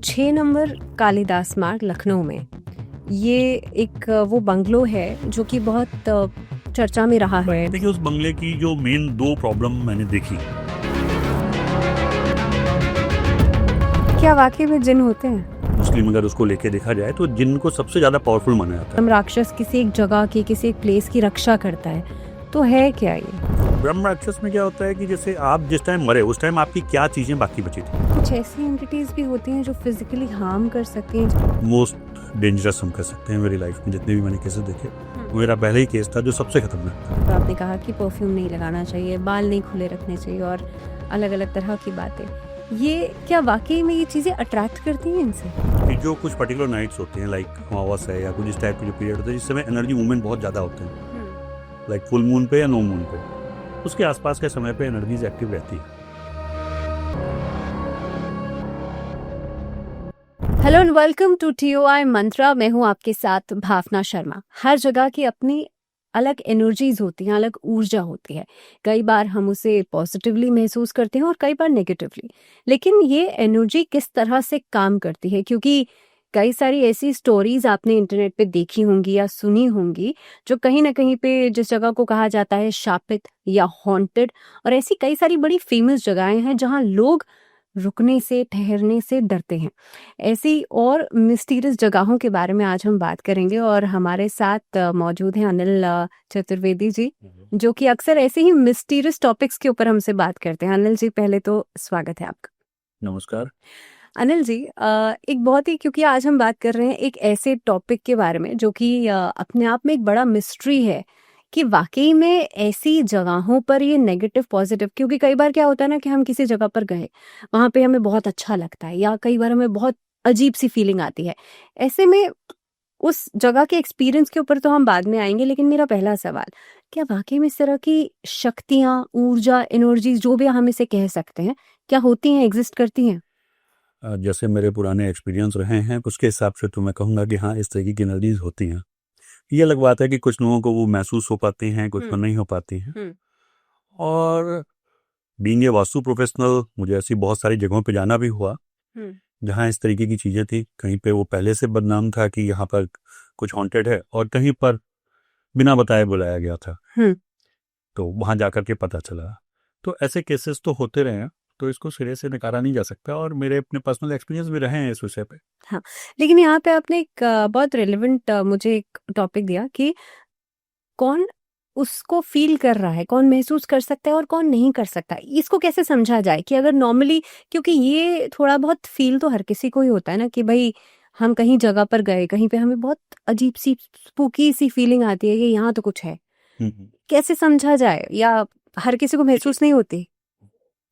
6 number Kalidas मार्ग लखनऊ में ये एक वो बंगलो है जो कि बहुत चर्चा में रहा है। देखिए, उस बंगले की जो मेन दो प्रॉब्लम मैंने देखी। क्या वाकई में जिन होते हैं? मुस्लिम अगर उसको लेके देखा जाए तो जिन को सबसे ज्यादा पावरफुल माना जाता है। ब्रह्म राक्षस किसी एक जगह की, किसी एक प्लेस की रक्षा करता है, तो है क्या ये? ब्रह्म राक्षस में क्या होता है कि जैसे आप जिस टाइम मरे उस टाइम आपकी क्या चीजें बाकी बची थी। कुछ ऐसी एंटिटीज भी होती हैं जो फिजिकली हार्म कर सकती हैं। मोस्ट डेंजरस हम कह सकते हैं मेरी लाइफ में जितने भी मैंने केसेस देखे, मेरा पहला ही केस था जो सबसे खतरनाक था। तो आपने कहा कि परफ्यूम नहीं लगाना चाहिए, बाल नहीं खुले रखने चाहिए और अलग अलग तरह की बातें, ये क्या वाकई में ये चीजें अट्रैक्ट करती हैं इनसे? कि जो कुछ पर्टिकुलर नाइट्स होते हैं, लाइक अमावस है या कुछ इस टाइप के जो पीरियड होते हैं जिस समय एनर्जी मूवमेंट बहुत ज्यादा होते हैं, लाइक फुल मून पे या नो मून पे, उसके आसपास के समय पे एनर्जीज एक्टिव रहती है। Hello and welcome to TOI Mantra. मैं हूं आपके साथ भावना शर्मा। हर जगह की अपनी अलग एनर्जीज होती हैं, अलग ऊर्जा होती है। कई बार हम उसे पॉजिटिवली महसूस करते हैं और कई बार नेगेटिवली। लेकिन ये एनर्जी किस तरह से काम करती है, क्योंकि कई सारी ऐसी स्टोरीज आपने इंटरनेट पे देखी होंगी या सुनी होंगी जो कहीं ना कहीं पे जिस जगह को कहा जाता है शापित या हॉन्टेड, और ऐसी कई सारी बड़ी फेमस जगहें हैं जहां लोग रुकने से, ठहरने से डरते हैं। ऐसी और मिस्टीरियस जगहों के बारे में आज हम बात करेंगे और हमारे साथ मौजूद हैं अनिल चतुर्वेदी जी, जो कि अक्सर ऐसे ही मिस्टीरियस टॉपिक्स के ऊपर हमसे बात करते हैं। अनिल जी, पहले तो स्वागत है आपका। नमस्कार। अनिल जी, एक बहुत ही, क्योंकि आज हम बात कर रहे हैं एक ऐसे टॉपिक के बारे में जो कि अपने आप में एक बड़ा मिस्ट्री है कि वाकई में ऐसी जगहों पर ये नेगेटिव पॉजिटिव, क्योंकि कई बार क्या होता है ना कि हम किसी जगह पर गए, वहां पे हमें बहुत अच्छा लगता है या कई बार हमें बहुत अजीब सी फीलिंग आती है। ऐसे में उस जगह के एक्सपीरियंस के ऊपर तो हम बाद में आएंगे, लेकिन मेरा पहला सवाल, क्या वाकई में इस तरह की शक्तियां, ऊर्जा, एनर्जी, जो भी हम इसे कह सकते हैं, क्या होती हैं, एग्जिस्ट करती हैं? जैसे मेरे पुराने एक्सपीरियंस रहे हैं उसके हिसाब से तो मैं कहूँगा कि हाँ, इस तरीके की एनर्जीज होती हैं। ये अलग बात है कि कुछ लोगों को वो महसूस हो पाती हैं, कुछ को नहीं हो पाती हैं। और बीइंग ए वास्तु प्रोफेशनल, मुझे ऐसी बहुत सारी जगहों पे जाना भी हुआ जहाँ इस तरीके की चीज़ें थी। कहीं पे वो पहले से बदनाम था कि यहाँ पर कुछ हॉन्टेड है, और कहीं पर बिना बताए बुलाया गया था, तो वहाँ जाकर के पता चला। तो ऐसे केसेस तो होते रहे हैं, तो इसको सिरे से नकारा नहीं जा सकता, और मेरे अपने पर्सनल एक्सपीरियंस भी रहे हैं इस विषय पे। हाँ, लेकिन यहाँ पे आपने एक बहुत रिलेवेंट मुझे एक टॉपिक दिया कि कौन उसको फील कर रहा है, कौन महसूस कर सकता है और कौन नहीं कर सकता। इसको कैसे समझा जाए कि अगर नॉर्मली, क्योंकि ये थोड़ा बहुत फील तो हर किसी को ही होता है ना कि भाई हम कहीं जगह पर गए, कहीं पे हमें बहुत अजीब सी स्पूकी सी फीलिंग आती है कि यहाँ तो कुछ है। कैसे समझा जाए, या हर किसी को महसूस नहीं होती?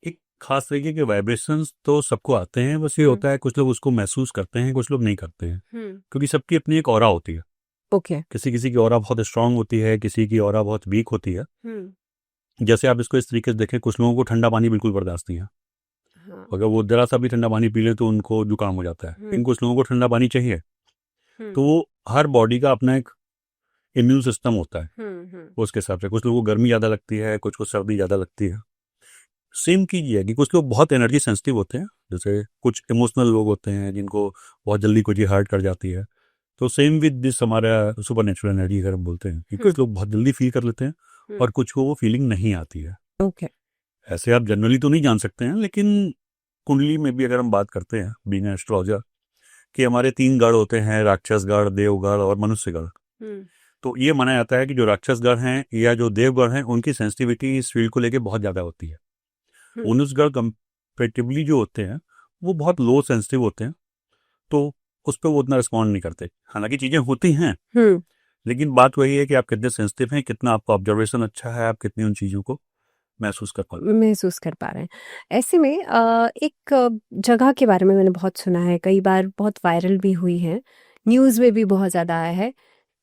एक खास तरीके के वाइब्रेशंस तो सबको आते हैं, बस ये होता है कुछ लोग उसको महसूस करते हैं, कुछ लोग नहीं करते हैं, क्योंकि सबकी अपनी एक ऑरा होती है। ओके। किसी किसी की ऑरा बहुत स्ट्रांग होती है, किसी की ऑरा बहुत वीक होती है। जैसे आप इसको इस तरीके से देखें, कुछ लोगों को ठंडा पानी बिल्कुल बर्दाश्त नहीं है। अगर वो जरा सा भी ठंडा पानी पी ले तो उनको जुकाम हो जाता है। लेकिन कुछ लोगों को ठंडा पानी चाहिए, तो वो हर बॉडी का अपना एक इम्यून सिस्टम होता है, वो उसके हिसाब से। कुछ लोगों को गर्मी ज़्यादा लगती है, कुछ को सर्दी ज़्यादा लगती है। सेम चीज़ ये है कि कुछ लोग बहुत एनर्जी सेंसिटिव होते हैं, जैसे कुछ इमोशनल लोग होते हैं जिनको बहुत जल्दी कोई चीज़ हर्ट कर जाती है। तो सेम विद दिस हमारा सुपर नेचुरल एनर्जी अगर हम बोलते हैं कि कुछ लोग बहुत जल्दी फील कर लेते हैं और कुछ को वो फीलिंग नहीं आती है। ओके। ऐसे आप जनरली तो नहीं जान सकते हैं, लेकिन कुंडली में भी अगर हम बात करते हैं बीइंग एस्ट्रोलॉजर, कि हमारे 3 गढ़ होते हैं, राक्षस गढ़, देवगढ़ और मनुष्य गढ़। तो ये माना जाता है कि जो राक्षस गढ़ हैं या जो देवगढ़ हैं, उनकी सेंसिटिविटी इस फील्ड को लेके बहुत ज़्यादा होती है। मनुष्य गढ़ कंपेरेटिवली जो होते हैं वो बहुत लो सेंसिटिव होते हैं, तो उस पर वो उतना रिस्पॉन्ड नहीं करते। हालांकि चीज़ें होती हैं, लेकिन बात वही है कि आप कितने सेंसिटिव हैं, कितना आपका ऑब्जर्वेशन अच्छा है, आप कितनी उन चीज़ों को महसूस कर पा रहे हैं। ऐसे में एक जगह के बारे में मैंने बहुत सुना है, कई बार बहुत वायरल भी हुई है, न्यूज़ में भी बहुत ज़्यादा आया है।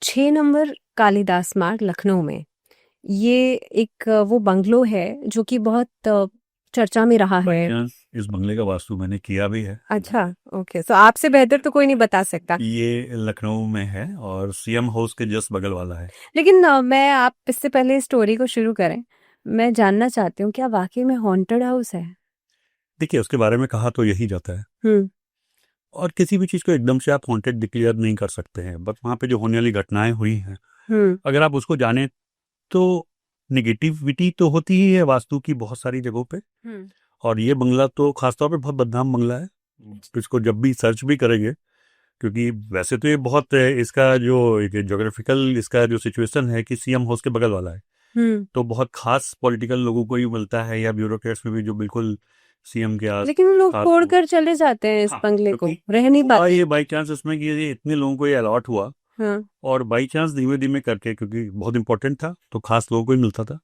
6 नंबर कालिदास मार्ग लखनऊ में ये एक वो बंगलो है जो कि बहुत चर्चा में रहा है। इस बंगले का वास्तु मैंने किया भी है। अच्छा, ओके। तो आपसे बेहतर तो कोई नहीं बता सकता। ये लखनऊ में है और सीएम हाउस के जस्ट बगल वाला है। लेकिन मैं, आप इससे पहले स्टोरी को शुरू करें, मैं जानना चाहती हूँ क्या वाकई में हॉन्टेड हाउस है? देखिए, उसके बारे में कहा तो यही जाता है, और किसी भी चीज़ को एकदम से आप हॉन्टेड डिक्लेयर नहीं कर सकते हैं, बट वहाँ पे जो होने वाली घटनाएं हुई हैं अगर आप उसको जाने तो निगेटिविटी तो होती ही है वास्तु की बहुत सारी जगहों पे। और ये बंगला तो खासतौर पे बहुत बदनाम बंगला है, तो इसको जब भी सर्च भी करेंगे, क्योंकि वैसे तो ये बहुत इसका जो ज्योग्राफिकल इसका जो सिचुएशन है कि सीएम हाउस के बगल वाला है, तो बहुत खास पॉलिटिकल लोगों को ही मिलता है या ब्यूरोक्रेट्स में भी जो बिल्कुल सीएम के आस लेकिन लोग खास छोड़कर चले जाते हैं इस हाँ, बंगले को, क्योंकि रह नहीं हुआ पाते। ये बाई चांस इसमें कि ये इतने लोगों को ये अलॉट हुआ हाँ। और बाई चांस धीमे धीमे करके, क्योंकि बहुत इंपॉर्टेंट था तो खास लोगों को ही मिलता था,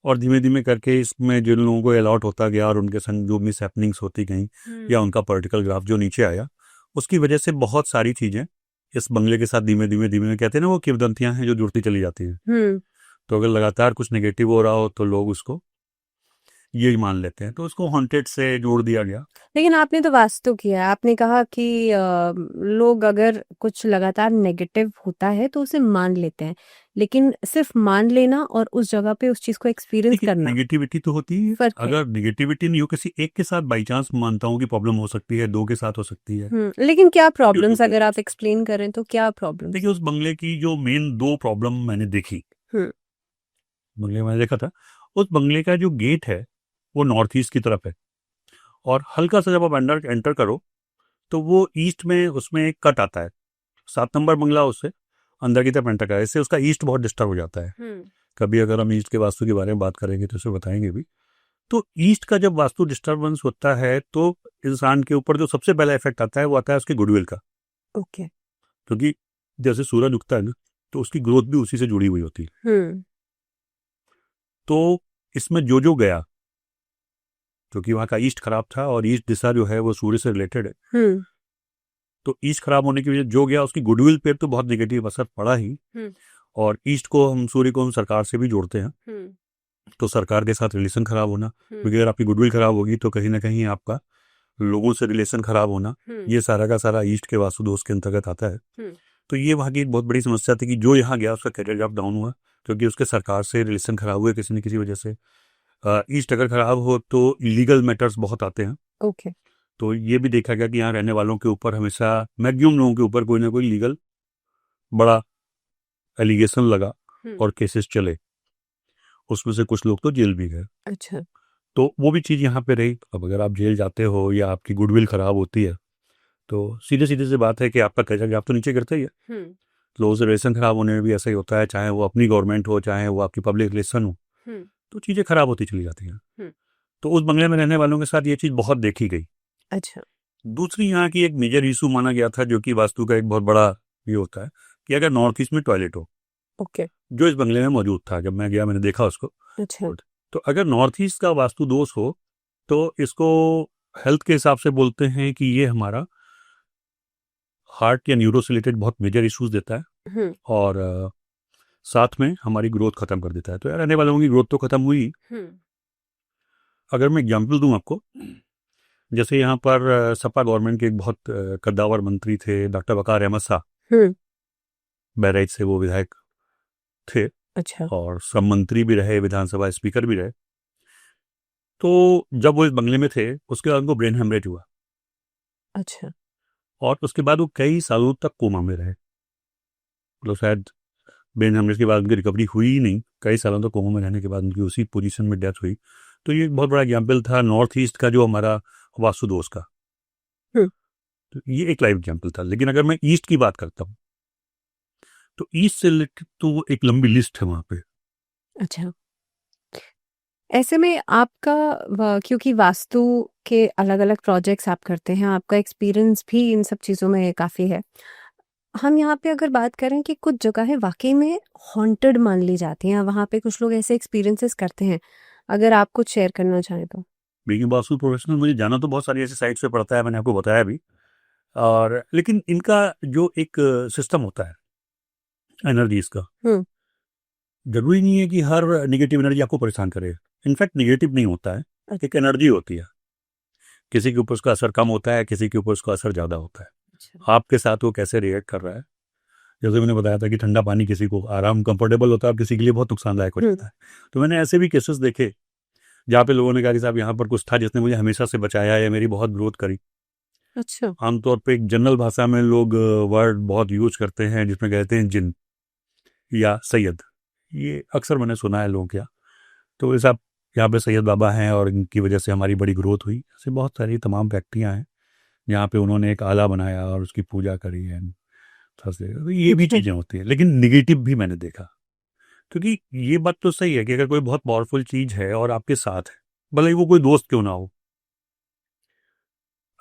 और धीमे धीमे करके इसमें जिन लोगों को अलॉट होता गया और उनके संग जो मिस हैपनिंग्स होती गई या उनका पॉलिटिकल ग्राफ जो नीचे आया, उसकी वजह से बहुत सारी चीजें इस बंगले के साथ धीमे धीमे धीमे कहते हैं ना वो किंवदंतियां हैं जो जुड़ती चली जाती हैं। तो अगर लगातार कुछ नेगेटिव हो रहा हो तो लोग उसको यही मान लेते हैं, तो उसको हॉन्टेड से जोड़ दिया गया। लेकिन आपने तो वास्तु किया है, आपने कहा कि लोग अगर कुछ लगातार नेगेटिव होता है तो उसे मान लेते हैं, लेकिन सिर्फ मान लेना और उस जगह पे उस चीज को एक्सपीरियंस करना, नेगेटिविटी तो होती है, फर्क है। अगर नेगेटिविटी नहीं हो, किसी एक के साथ बाई चांस मानता हूँ कि प्रॉब्लम हो सकती है, दो के साथ हो सकती है। लेकिन क्या प्रॉब्लम्स अगर आप एक्सप्लेन करें तो क्या प्रॉब्लम? देखिए उस बंगले की जो मेन दो प्रॉब्लम मैंने देखी, बंगले में देखा था, उस बंगले का जो गेट है वो नॉर्थ ईस्ट की तरफ है, और हल्का सा जब आप अंदर एंटर करो तो वो ईस्ट में उसमें एक कट आता है, 7 नंबर बंगला उससे अंदर की तरफ एंटर करा, इससे उसका ईस्ट बहुत डिस्टर्ब हो जाता है। कभी अगर हम ईस्ट के वास्तु के बारे में बात करेंगे तो उसे बताएंगे भी। तो ईस्ट का जब वास्तु डिस्टर्बेंस होता है तो इंसान के ऊपर जो सबसे पहला इफेक्ट आता है वो आता है उसके गुडविल का। ओके। क्योंकि जैसे सूरज उगता है ना तो उसकी ग्रोथ भी उसी से जुड़ी हुई होती है। तो इसमें जो जो गया, क्योंकि वहाँ का ईस्ट खराब था और ईस्ट दिशा जो है वो सूर्य से रिलेटेड है, तो ईस्ट खराब होने की वजह जो गया उसकी गुडविल पे तो बहुत नेगेटिव असर पड़ा ही। और ईस्ट को हम सूर्य को हम सरकार से भी जोड़ते हैं, तो सरकार के साथ रिलेशन खराब होना, क्योंकि अगर आपकी गुडविल खराब होगी तो कहीं ना कहीं आपका लोगों से रिलेशन खराब होना, ये सारा का सारा ईस्ट के वास्तु दोष के अंतर्गत आता है। तो ये वहाँ की बहुत बड़ी समस्या थी कि जो यहाँ गया उसका करियर जॉब डाउन हुआ, क्योंकि उसके सरकार से रिलेशन खराब हुए किसी न किसी वजह से। ईस्ट अगर खराब हो तो लीगल मैटर्स बहुत आते हैं। ओके। तो ये भी देखा गया कि यहाँ रहने वालों के ऊपर हमेशा मैक्सिमम लोगों के ऊपर कोई ना कोई लीगल बड़ा एलिगेशन लगा और केसेस चले, उसमें से कुछ लोग तो जेल भी गए। अच्छा। तो वो भी चीज़ यहाँ पे रही। अब अगर आप जेल जाते हो या आपकी गुडविल खराब होती है तो सीधे सीधे से बात है कि आपका करियर आप तो नीचे गिरता ही है। लोगों से रिलेशन खराब होने में भी ऐसा ही होता है, चाहे वो अपनी गवर्नमेंट हो चाहे वो आपकी पब्लिक रिलेशन हो, तो चीज़ें खराब होती चली जाती हैं। तो उस बंगले में रहने वालों के साथ ये चीज़ बहुत देखी गई। अच्छा। दूसरी यहाँ की एक मेजर इशू माना गया था, जो कि वास्तु का एक बहुत बड़ा ये होता है, कि अगर नॉर्थ ईस्ट में टॉयलेट हो, ओके, जो इस बंगले में मौजूद था, जब मैं गया मैंने देखा उसको। अच्छा। तो अगर नॉर्थ ईस्ट का वास्तु दोष हो तो इसको हेल्थ के हिसाब से बोलते हैं कि ये हमारा हार्ट या न्यूरो से रिलेटेड बहुत मेजर इश्यूज देता है, और साथ में हमारी ग्रोथ खत्म कर देता है। तो यार रहने वालों की ग्रोथ तो खत्म हुई। अगर मैं एग्जाम्पल दूं आपको, जैसे यहाँ पर सपा गवर्नमेंट के एक बहुत कद्दावर मंत्री थे डॉक्टर वकार अहमद शाह, बहराइच से वो विधायक थे। अच्छा। और सब मंत्री भी रहे, विधानसभा स्पीकर भी रहे। तो जब वो इस बंगले में थे उसके बाद उनको ब्रेन हेमरेज हुआ। अच्छा। और उसके बाद वो कई सालों तक कोमा में रहे, मतलब शायद ब्रेन हेमरेज के बाद उनकी रिकवरी हुई ही नहीं, कई सालों तक कोमा में रहने के बाद उनकी उसी पोजीशन में डेथ हुई। तो ये एक बहुत बड़ा एग्जाम्पल था नॉर्थ ईस्ट का जो हमारा वास्तु दोष का। तो ये एक लाइव एग्जाम्पल था। लेकिन अगर मैं ईस्ट की बात करता हूँ तो ईस्ट से रिलेटेड तो एक लंबी लिस्ट है वहां पे। अच्छा। ऐसे में आपका क्योंकि वास्तु के अलग अलग प्रोजेक्ट्स आप करते हैं, आपका एक्सपीरियंस भी इन सब चीज़ों में काफ़ी है। हम यहाँ पे अगर बात करें कि कुछ जगह है वाकई में हॉन्टेड मान ली जाती हैं, वहाँ पे कुछ लोग ऐसे एक्सपीरियंसेस करते हैं, अगर आप कुछ शेयर करना चाहें तो। बीइंग वास्तु प्रोफेशनल मुझे जाना तो बहुत सारी ऐसी साइट्स पे पड़ता है, मैंने आपको बताया भी। और लेकिन इनका जो एक सिस्टम होता है एनर्जीज का, जरूरी नहीं है कि हर नेगेटिव एनर्जी आपको परेशान करे। इनफैक्ट नेगेटिव नहीं होता है, एक एनर्जी होती है। किसी के ऊपर उसका असर कम होता है, किसी के ऊपर उसका असर ज़्यादा होता है। आपके साथ वो कैसे रिएक्ट कर रहा है। जैसे मैंने बताया था कि ठंडा पानी किसी को आराम कंफर्टेबल होता है, किसी के लिए बहुत नुकसानदायक हो जाता है। तो मैंने ऐसे भी केसेस देखे जहाँ पे लोगों ने कहा कि साहब यहाँ पर कुछ था जिसने मुझे हमेशा से बचाया या मेरी बहुत ग्रोथ करी। अच्छा। आमतौर पे एक जनरल भाषा में लोग वर्ड बहुत यूज करते हैं जिसमें कहते हैं जिन या सैयद। ये अक्सर मैंने सुना है लोगों क्या। तो इस आप यहाँ पे सैयद बाबा हैं और इनकी वजह से हमारी बड़ी ग्रोथ हुई। ऐसे बहुत सारी तमाम फैक्ट्रियाँ हैं जहाँ पे उन्होंने एक आला बनाया और उसकी पूजा करी है। तो ये भी चीज़ें होती हैं, लेकिन निगेटिव भी मैंने देखा। क्योंकि ये बात तो सही है कि अगर कोई बहुत पावरफुल चीज़ है और आपके साथ है, भले ही वो कोई दोस्त क्यों ना हो,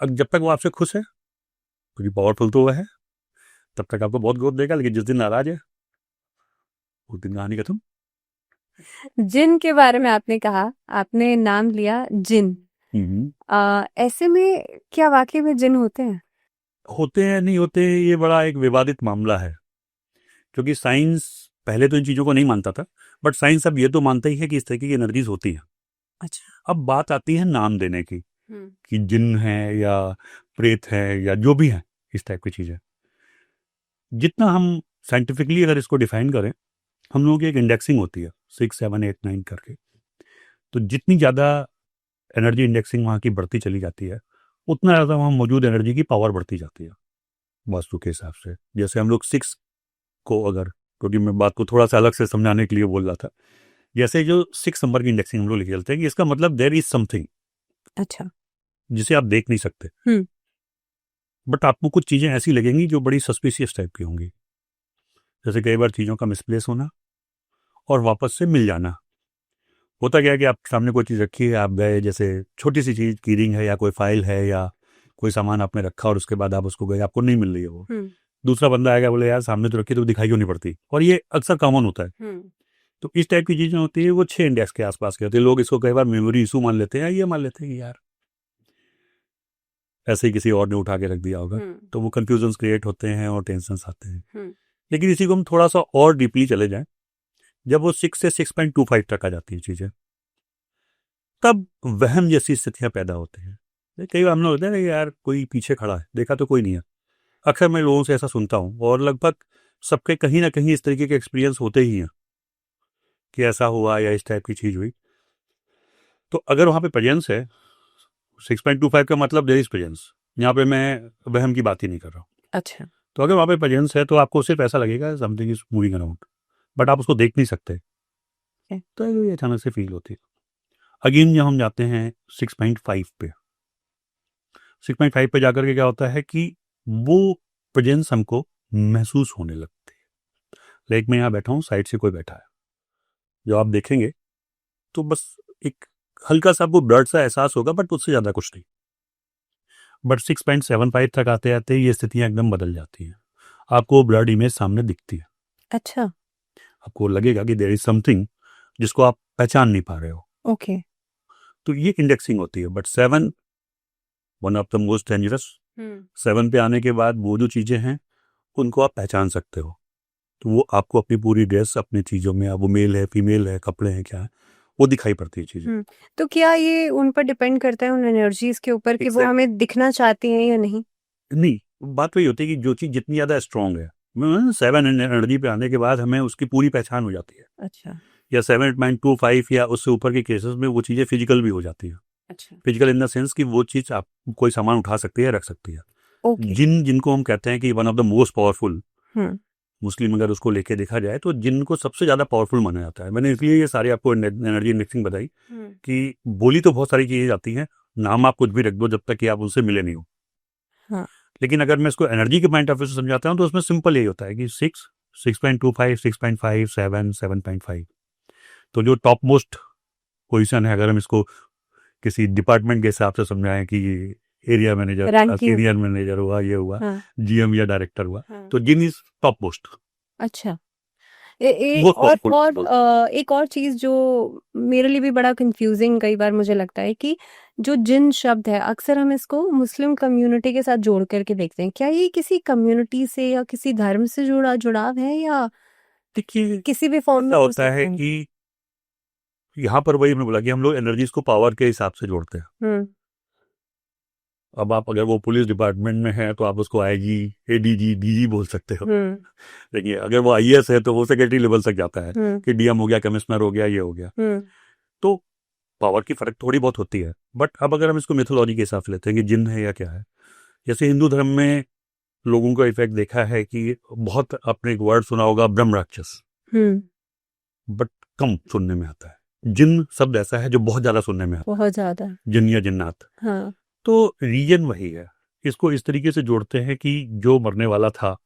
अब जब तक वो आपसे खुश है, क्योंकि पावरफुल तो वो है, तब तक आपको बहुत ग्रोथ देगा। लेकिन जिस दिन नाराज है, उस दिन कहानी खत्म। जिन के बारे में आपने कहा, आपने नाम लिया जिन। ऐसे में क्या वाकई में जिन होते हैं? होते हैं नहीं होते, ये बड़ा एक विवादित मामला है। क्योंकि साइंस पहले तो इन चीज़ों को नहीं मानता था, बट साइंस अब ये तो मानता ही है कि इस तरह की एनर्जीज होती हैं। अच्छा। अब बात आती है नाम देने की, कि जिन है या प्रेत है या जो भी है, इस टाइप की चीज़ें। जितना हम साइंटिफिकली अगर इसको डिफाइन करें, हम लोगों की एक इंडेक्सिंग होती है 6, 7, 8, 9 करके। तो जितनी ज़्यादा एनर्जी इंडेक्सिंग वहाँ की बढ़ती चली जाती है, उतना ज़्यादा वहाँ मौजूद एनर्जी की पावर बढ़ती जाती है वास्तु के हिसाब से। जैसे हम लोग 6 को अगर, क्योंकि मैं बात को थोड़ा सा अलग से समझाने के लिए बोल रहा था, जैसे जो 6 नंबर की इंडेक्सिंग हम लोग लिख चलते हैं कि इसका मतलब देयर इज समथिंग, अच्छा। जिसे आप देख नहीं सकते, बट आपको कुछ चीज़ें ऐसी लगेंगी जो बड़ी सस्पिशियस टाइप की होंगी। जैसे कई बार चीज़ों का मिसप्लेस होना और वापस से मिल जाना। होता क्या है कि आप सामने कोई चीज़ रखी है, आप गए, जैसे छोटी सी चीज़ की रिंग है या कोई फाइल है या कोई सामान आपने रखा और उसके बाद आप उसको गए, आपको नहीं मिल रही है वो। दूसरा बंदा आएगा, बोले यार सामने तो रखी तो दिखाई क्यों नहीं पड़ती, और ये अक्सर कॉमन होता है। तो इस टाइप की चीज़ें होती है, वो 6 इंडेक्स के आसपास के होते हैं। लोग इसको कई बार मेमोरी इशू मान लेते हैं, ये मान लेते हैं कि यार ऐसे ही किसी और ने उठा के रख दिया होगा। तो वो कंफ्यूजन क्रिएट होते हैं और टेंशन आते हैं। लेकिन इसी को हम थोड़ा सा और डीपली चले जाएं, जब वो 6 से 6.25 तक आ जाती है चीज़ें, तब वहम जैसी स्थितियां पैदा होती हैं। कई बार हम लोग होते हैं ना यार कोई पीछे खड़ा है, देखा तो कोई नहीं है। अक्सर मैं लोगों से ऐसा सुनता हूँ और लगभग सबके कहीं ना कहीं इस तरीके के एक्सपीरियंस होते ही हैं कि ऐसा हुआ या इस टाइप की चीज़ हुई। तो अगर वहाँ पे प्रेजेंस है, 6.25 का मतलब देयर इज प्रेजेंस। यहाँ पे मैं वहम की बात ही नहीं कर रहा हूँ। अच्छा। तो अगर वहाँ पे प्रेजेंस है तो आपको सिर्फ ऐसा लगेगा something is moving around, but आप उसको देख नहीं सकते। तो ये अचानक से फील होती है। अगेन जब हम जाते हैं 6.5 पे, 6.5 पे जाकर के क्या होता है कि वो प्रेजेंस हमको महसूस होने लगती है। लाइक मैं यहाँ बैठा हूँ, साइड से कोई बैठा है, जो आप देखेंगे तो बस एक हल्का सा आपको ब्लड सा एहसास होगा, बट उससे ज़्यादा कुछ नहीं। बट 6.75 तक आते आते ये स्थितियाँ एकदम बदल जाती हैं। आपको ब्लड इमेज सामने दिखती है। अच्छा। आपको लगेगा कि देयर इज समथिंग जिसको आप पहचान नहीं पा रहे हो। ओके। तो ये इंडेक्सिंग होती है। But 7 one of the most dangerous. 7 पे आने के बाद वो जो चीज़ें हैं उनको आप पहचान सकते हो। तो वो आपको अपनी पूरी ड्रेस, अपनी चीज़ों में, अब वो मेल है, फीमेल है, कपड़े हैं, क्या है, वो दिखाई पड़ती है चीज़ें। तो क्या ये उन पर डिपेंड करता है, उन एनर्जीज के ऊपर, कि वो हमें दिखना चाहती हैं या नहीं? नहीं, बात वही होती है कि जो चीज़ जितनी ज़्यादा स्ट्रांग है, 7 एनर्जी पे आने के बाद हमें उसकी पूरी पहचान हो जाती है। अच्छा। या 7.25 या उससे ऊपर के केसेस में वो चीज़ें फिजिकल भी हो जाती है। अच्छा। फिजिकल इन द सेंस कि वो चीज़ आप कोई सामान उठा सकती है, रख सकती है। ओके। जिनको हम कहते हैं कि one of the most powerful, मुस्लिम अगर उसको लेके देखा जाए तो जिनको सबसे ज़्यादा पावरफुल माना जाता है। मैंने इसलिए ये सारी आपको एनर्जी इंडेक्सिंग बताई कि बोली तो बहुत सारी चीज़ें जाती हैं, नाम आप कुछ भी रख दो जब तक कि आप उनसे मिले नहीं हो। हाँ। लेकिन अगर मैं इसको एनर्जी के पॉइंट ऑफ व्यू से समझाता हूँ तो उसमें सिंपल यही होता है कि 6, 6.25, 6.5, 7, 7.5। तो जो टॉप मोस्ट पोजिशन है, अगर हम इसको किसी डिपार्टमेंट के हिसाब से समझाएं कि ये एरिया मैनेजर, सीनियर मैनेजर हुआ, ये हुआ, जीएम या डायरेक्टर हुआ, तो जिन इज टॉप मोस्ट। अच्छा। एक और चीज जो मेरे लिए भी बड़ा कंफ्यूजिंग कई बार मुझे लगता है कि जो जिन शब्द है, अक्सर हम इसको मुस्लिम कम्युनिटी के साथ जोड़ करके देखते हैं। क्या ये किसी कम्युनिटी से या किसी धर्म से जुड़ाव है, या देखिए किसी भी फॉर्म में होता है कि यहाँ पर वही मैं बोला कि हम लोग एनर्जीज को पावर के हिसाब से जोड़ते हैं। अब आप अगर वो पुलिस डिपार्टमेंट में है तो आप उसको आईजी, एडीजी, डीजी बोल सकते हो। देखिए अगर वो आईएएस है तो वो सेक्रेटरी लेवल तक जाता है कि डीएम हो गया, कमिश्नर हो गया, ये हो गया। तो पावर की फर्क थोड़ी बहुत होती है। बट अब अगर हम इसको मिथोलॉजी के हिसाब से लेते हैं कि जिन है या क्या है, जैसे हिंदू धर्म में लोगों का इफेक्ट देखा है कि बहुत, आपने एक वर्ड सुना होगा ब्रह्म राक्षस, बट कम सुनने में आता है। जिन शब्द ऐसा है जो बहुत ज्यादा सुनने में आता है, बहुत ज्यादा, जिन या जिन्नात। हाँ। तो रीजन वही है। इसको इस तरीके से जोड़ते हैं कि जो मरने वाला था,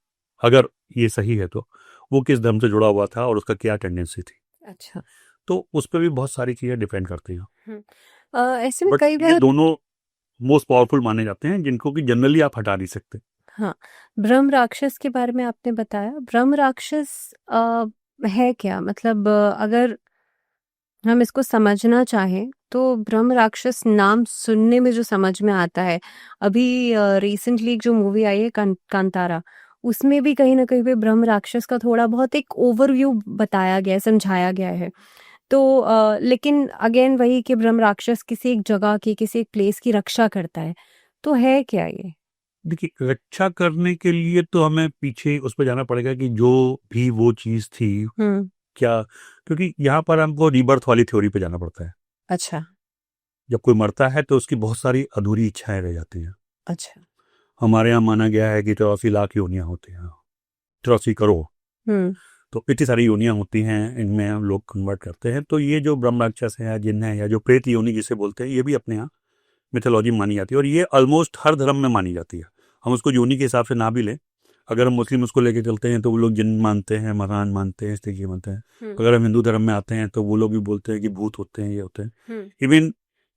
अगर ये सही है तो वो किस धर्म से जुड़ा हुआ था और उसका क्या टेंडेंसी थी। अच्छा। तो उस पर भी बहुत सारी चीजें डिपेंड करती हैं। ऐसे में बट कई ये बार दोनों मोस्ट पावरफुल माने जाते हैं, जिनको कि जनरली आप हटा नहीं सकते। हाँ, ब्रह्म राक्षस के बारे में आपने बताया। ब्रह्म राक्षस है क्या? मतलब अगर हम इसको समझना चाहें तो ब्रह्म राक्षस नाम सुनने में जो समझ में आता है, अभी रिसेंटली एक जो मूवी आई है कांतारा, उसमें भी कहीं ना कहीं पे ब्रह्म राक्षस का थोड़ा बहुत एक ओवरव्यू बताया गया है, समझाया गया है। तो लेकिन अगेन वही कि ब्रह्म राक्षस किसी एक जगह की, किसी एक प्लेस की रक्षा करता है, तो है क्या ये? देखिए, रक्षा करने के लिए तो हमें पीछे उस पर जाना पड़ेगा कि जो भी वो चीज थी क्या, क्योंकि यहाँ पर हमको रीबर्थ वाली थ्योरी पे जाना पड़ता है। अच्छा। जब कोई मरता है तो उसकी बहुत सारी अधूरी इच्छाएं रह जाती हैं। अच्छा। हमारे यहाँ माना गया है कि 83 लाख योनियां होती हैं, 83 करोड़। तो इतनी सारी योनियां होती हैं, इनमें हम लोग कन्वर्ट करते हैं। तो ये जो ब्रह्म राक्षस है या जिन्न है या जो प्रेत योनि जिसे बोलते हैं, ये भी अपने यहाँ मिथोलॉजी मानी जाती है और ये ऑलमोस्ट हर धर्म में मानी जाती है। हम उसको योनि के हिसाब से ना भी लें, अगर हम मुस्लिम उसको लेके चलते हैं तो वो लोग जिन्न मानते हैं, मकान मानते हैं, इस तरीके मानते हैं। अगर हम हिंदू धर्म में आते हैं तो वो लोग भी बोलते हैं कि भूत होते हैं, ये होते हैं। इवन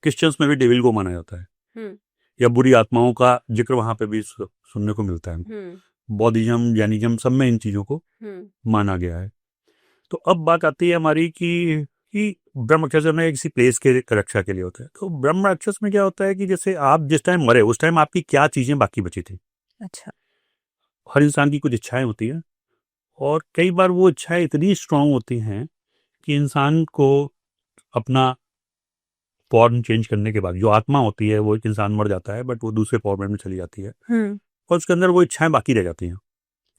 क्रिश्चियंस में भी डेविल को माना जाता है या बुरी आत्माओं का जिक्र वहां पे भी सुनने को मिलता है। बौद्धिज्म, जैनिज्म, सब में इन चीजों को माना गया है। तो अब बात आती है हमारी कि ब्रह्म राक्षस में किसी प्लेस के रक्षा के लिए होता है। तो ब्रह्म राक्षस में क्या होता है कि जैसे आप जिस टाइम मरे उस टाइम आपकी क्या चीजें बाकी बची थी। अच्छा। हर इंसान की कुछ इच्छाएं होती हैं और कई बार वो इच्छाएं इतनी स्ट्रांग होती हैं कि इंसान को अपना फॉर्म चेंज करने के बाद, जो आत्मा होती है, वो एक इंसान मर जाता है बट वो दूसरे फॉर्मेट में चली जाती है और उसके अंदर वो इच्छाएं बाकी रह जाती हैं।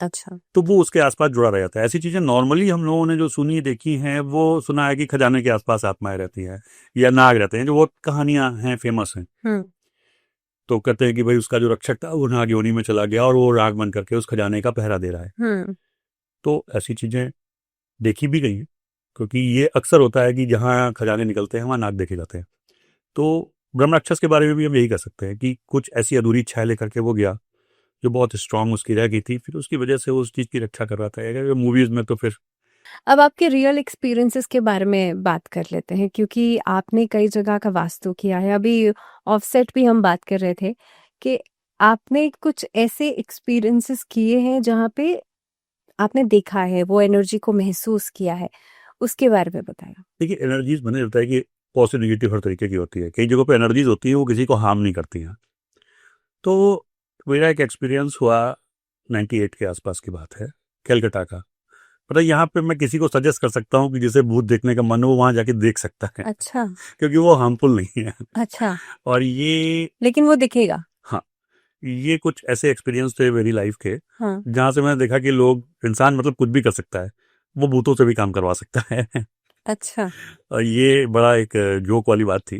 अच्छा। तो वो उसके आसपास जुड़ा रह जाता है। ऐसी चीजें नॉर्मली हम लोगों ने जो सुनी देखी हैं, वो सुना है कि खजाने के आसपास आत्माएं रहती हैं या नाग रहते हैं, जो बहुत कहानियां हैं, फेमस हैं। तो कहते हैं कि भाई उसका जो रक्षक था वो नाग योनि में चला गया और वो राग बन करके उस खजाने का पहरा दे रहा है। तो ऐसी चीजें देखी भी गई हैं, क्योंकि ये अक्सर होता है कि जहाँ खजाने निकलते हैं वहाँ नाग देखे जाते हैं। तो ब्रह्म राक्षस के बारे में भी हम यही कह सकते हैं कि कुछ ऐसी अधूरी इच्छाएं लेकर के वो गया जो बहुत स्ट्रांग उसकी रह गई थी, फिर उसकी वजह से वो उस चीज की रक्षा कर रहा था। अगर मूवीज में तो फिर अब आपके रियल एक्सपीरियंसेस के बारे में बात कर लेते हैं, क्योंकि आपने कई जगह का वास्तु किया है। अभी ऑफसेट भी हम बात कर रहे थे कि आपने कुछ ऐसे एक्सपीरियंसेस किए हैं जहाँ पे आपने देखा है, वो एनर्जी को महसूस किया है, उसके बारे में बताया। देखिए, एनर्जीज बने रहता है कि पॉजिटिव नेगेटिव हर तरीके की होती है। कई जगहों पे एनर्जीज होती है वो किसी को हार्म नहीं करती हैं। तो मेरा एक एक्सपीरियंस हुआ 98 के आसपास की बात है, कलकत्ता का। पता है, यहाँ पे मैं किसी को सजेस्ट कर सकता हूँ कि जिसे भूत देखने का मन हो वो वहां जाके देख सकता है। अच्छा। क्योंकि वो हार्मफुल नहीं है। अच्छा। और ये, लेकिन वो दिखेगा। हाँ, ये कुछ ऐसे एक्सपीरियंस थे मेरी लाइफ के, हाँ। जहाँ से मैंने देखा कि लोग, इंसान मतलब कुछ भी कर सकता है, वो भूतों से भी काम करवा सकता है। अच्छा। और ये बड़ा एक जोक वाली बात थी,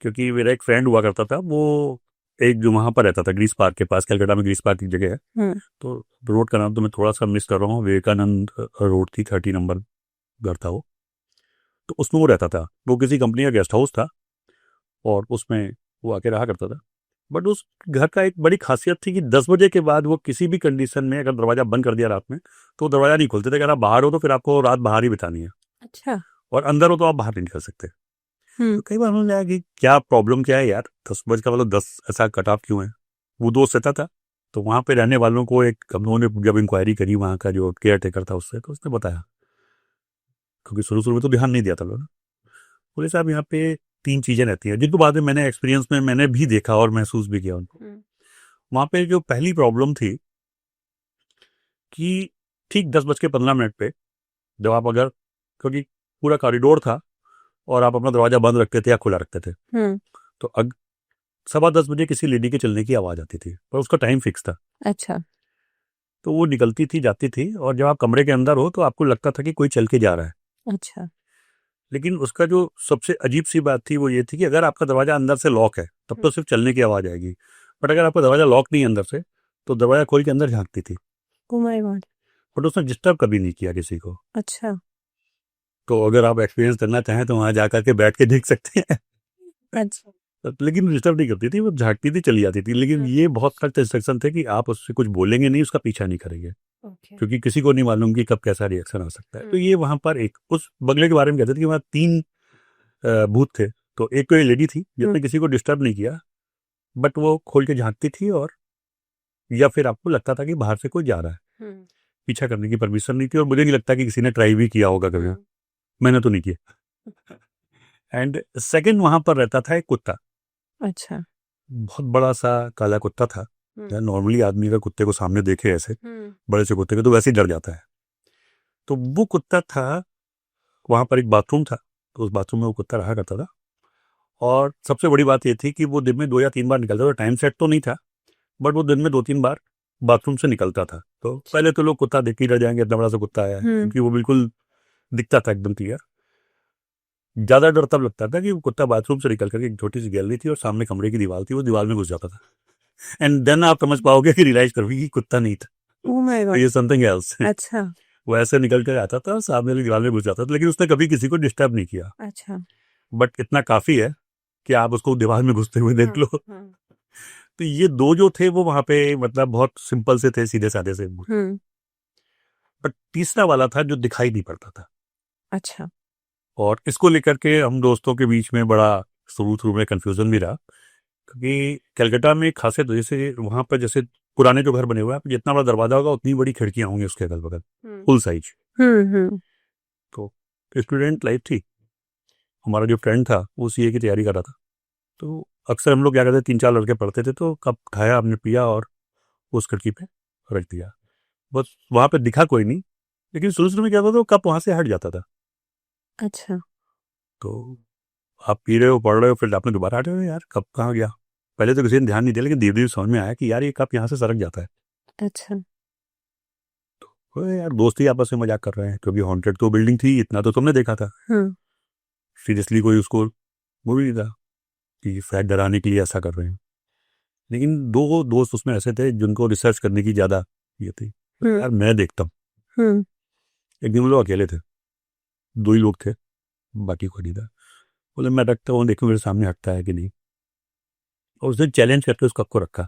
क्योंकि मेरा एक फ्रेंड हुआ करता था, वो एक जो वहां पर रहता था ग्रीस पार्क के पास, कलकत्ता में ग्रीस पार्क की जगह है। तो रोड का नाम तो मैं थोड़ा सा मिस कर रहा हूँ, विवेकानंद रोड थी, 30 नंबर घर था वो। तो उसमें वो रहता था, वो किसी कंपनी का गेस्ट हाउस था और उसमें वो आके रहा करता था। बट उस घर का एक बड़ी खासियत थी कि 10 बजे के बाद वो किसी भी कंडीशन में अगर दरवाजा बंद कर दिया रात में तो दरवाजा नहीं खोलते थे। अगर आप बाहर हो तो फिर आपको रात बाहर ही बितानी है। अच्छा। और अंदर हो तो आप बाहर नहीं निकल सकते। तो कई बार उन्होंने लगा कि क्या प्रॉब्लम क्या है यार, 10 बजे का मतलब 10 ऐसा कट ऑफ क्यों है। वो दोस्त रहता था, तो वहां पे रहने वालों को एक, हम लोगों ने जब इंक्वायरी करी वहां का जो केयर टेकर था उससे, तो उसने बताया, क्योंकि शुरू में तो ध्यान नहीं दिया था लोग। बोले साहब यहाँ पे 3 चीजें रहती हैं, जिनको बाद में मैंने एक्सपीरियंस में मैंने भी देखा और महसूस भी किया उनको। वहां पे जो पहली प्रॉब्लम थी कि ठीक 10:15 पे जब आप अगर, क्योंकि पूरा कॉरिडोर था और आप अपना दरवाजा बंद रखते थे या खुला रखते थे, तो 10:15 बजे किसी लेडी के चलने की आवाज आती थी, पर उसका टाइम फिक्स था। अच्छा। तो वो निकलती थी, जाती थी, और जब आप कमरे के अंदर हो तो आपको लगता था कि कोई चल के जा रहा है। अच्छा। लेकिन उसका जो सबसे अजीब सी बात थी वो ये थी कि अगर आपका दरवाजा अंदर से लॉक है तब तो सिर्फ चलने की आवाज आएगी, बट अगर आपका दरवाजा लॉक नहीं है अंदर से तो दरवाजा खोल के अंदर झांकती थी। Oh my God. बट उसने डिस्टर्ब कभी नहीं किया किसी को। अच्छा। तो अगर आप एक्सपीरियंस करना चाहें तो वहां जाकर के बैठ के देख सकते हैं। अच्छा। लेकिन डिस्टर्ब नहीं करती थी, वो झांकती थी, चली जाती थी। लेकिन ये बहुत सख्त इंस्ट्रक्शन थे कि आप उससे कुछ बोलेंगे नहीं, उसका पीछा नहीं करेंगे, ओके। क्योंकि किसी को नहीं मालूम कि कब कैसा रिएक्शन आ सकता है। तो ये वहां पर एक उस बंगले के बारे में कहते थे कि वहाँ 3 भूत थे। तो एक तो ये लेडी थी जिसने किसी को डिस्टर्ब नहीं किया, बट वो खोल के झांकती थी, और या फिर आपको लगता था कि बाहर से कोई जा रहा है, पीछा करने की परमिशन नहीं थी। और मुझे नहीं लगता कि किसी ने ट्राई भी किया होगा कभी, मैंने तो नहीं किया। एंड सेकंड, वहां पर रहता था एक कुत्ता। अच्छा। बहुत बड़ा सा काला कुत्ता था। नॉर्मली आदमी अगर कुत्ते को सामने देखे ऐसे बड़े से कुत्ते को तो वैसे ही डर जाता है। तो वो कुत्ता था, वहां पर एक बाथरूम था, तो उस बाथरूम में वो कुत्ता रहा करता था। और सबसे बड़ी बात ये थी कि वो दिन में 2 या 3 बार निकलता था। टाइम सेट तो नहीं था, बट वो दिन में 2-3 बार बाथरूम से निकलता था। तो पहले तो लोग कुत्ता देख के रह जाएंगे, इतना बड़ा सा कुत्ता आया है, क्योंकि वो बिल्कुल दिखता था एकदम क्लियर। ज्यादा डर तब लगता था कि वो कुत्ता बाथरूम से निकल करके एक छोटी सी गैलरी थी और सामने कमरे की दीवार थी, वो दीवार में घुस जाता था। एंड देन आप समझ पाओगे कि रियलाइज करोगे कि कुत्ता नहीं था, ओह माय तो गॉड। ये समथिंग एल्स। अच्छा। वो ऐसे निकल कर आता था, सामने वाली दीवार में घुस जाता था, लेकिन उसने कभी किसी को डिस्टर्ब नहीं किया। अच्छा। बट इतना काफी है कि आप उसको दीवार में घुसते हुए देख लो। तो ये 2 जो थे वो वहां पे मतलब बहुत सिंपल से थे, सीधे साधे से। बट तीसरा वाला था जो दिखाई नहीं पड़ता था। अच्छा। और इसको लेकर के हम दोस्तों के बीच में बड़ा शुरू में कंफ्यूजन भी रहा, क्योंकि कलकत्ता में एक खासियत, जैसे वहां पर जैसे पुराने जो घर बने हुए हैं, जितना बड़ा दरवाजा होगा उतनी बड़ी खिड़कियां होंगी उसके अगल बगल, फुल साइज। तो स्टूडेंट लाइफ थी, हमारा जो फ्रेंड था वो सीए की तैयारी कर रहा था। तो अक्सर हम लोग क्या करते, 3-4 लड़के पढ़ते थे, तो कप उठाया, हमने पिया और उस खिड़की पे रख दिया। बस वहां पे दिखा कोई नहीं, लेकिन शुरू में क्या होता था, वो कप वहां से हट जाता था। अच्छा। तो आप पी रहे हो, पढ़ रहे हो, फिर आपने दोबारा हटे हो, यार कप कहाँ गया। पहले तो किसी ने ध्यान नहीं दिया, लेकिन धीरे धीरे समझ में आया कि यार ये कप यहाँ से सरक जाता है। अच्छा। यार दोस्त ही आपस में मजाक कर रहे हैं, क्योंकि हॉन्टेड तो बिल्डिंग थी, इतना तो तुमने देखा था। सीरियसली कोई उसको वो भी नहीं था कि शायद डराने के लिए ऐसा कर रहे हैं। लेकिन 2 दोस्त उसमें ऐसे थे जिनको रिसर्च करने की ज्यादा ये थी। यार मैं देखता हूँ। एक दिन वो लोग अकेले थे, 2 ही लोग थे, बाकी कोई नहीं था। बोले मैं रखता हूँ, देखो मेरे सामने हटता है कि नहीं। और उसने चैलेंज करके उस कप को रखा,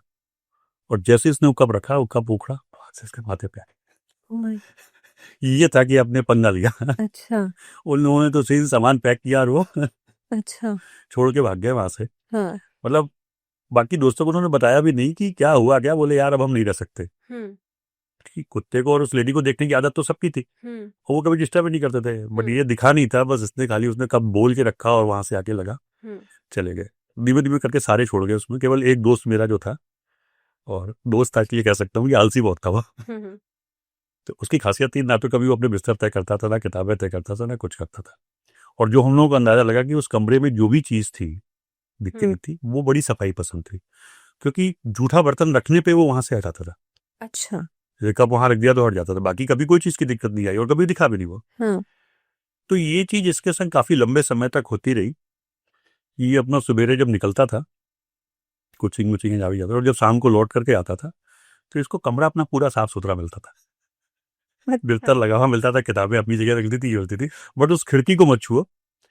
और जैसे उसने वो कप रखा, वो कप उखड़ा, हाथ से उसके माथे पे आ गया। ये था कि आपने पंगा लिया। अच्छा। उन लोगों ने तो सही सामान पैक किया और वो अच्छा। छोड़ के भाग गए वहां से। हाँ। मतलब बाकी दोस्तों को उन्होंने बताया भी नहीं कि क्या हुआ क्या। बोले यार अब हम नहीं रह सकते, कि कुत्ते को और उस लेडी को देखने की आदत तो सबकी थी, और वो कभी डिस्टर्ब नहीं करते थे। बट ये दिखा नहीं था, बस इसने खाली उसने कब बोल के रखा और वहां से आके लगा, चले गए। धीमे धीमे करके सारे छोड़ गए, उसमें केवल एक दोस्त मेरा जो था, और दोस्त था इसलिए कह सकता हूँ कि आलसी बहुत था वो। तो उसकी खासियत थी, ना तो कभी वो अपने बिस्तर तय करता था, ना किताबें तय करता था, ना कुछ करता था। और जो हम लोगों को अंदाजा लगा कि उस कमरे में जो भी चीज थी दिखती नहीं थी, वो बड़ी सफाई पसंद थी, क्योंकि जूठा बर्तन रखने पे वो वहां से हटाता था। अच्छा। जैसे कप वहां रख दिया तो हट जाता था, बाकी कभी कोई चीज की दिक्कत नहीं आई, और कभी दिखा भी नहीं वो। हाँ। तो ये चीज इसके संग काफी लंबे समय तक होती रही। ये अपना सवेरे जब निकलता था, कोचिंग वोचिंग जा भी जाता था, और जब शाम को लौट करके आता था, तो इसको कमरा अपना पूरा साफ सुथरा मिलता था, बिस्तर लगा हुआ मिलता था, किताबें अपनी जगह रख दी थी, ये होती थी। बट उस खिड़की को मत छुओ।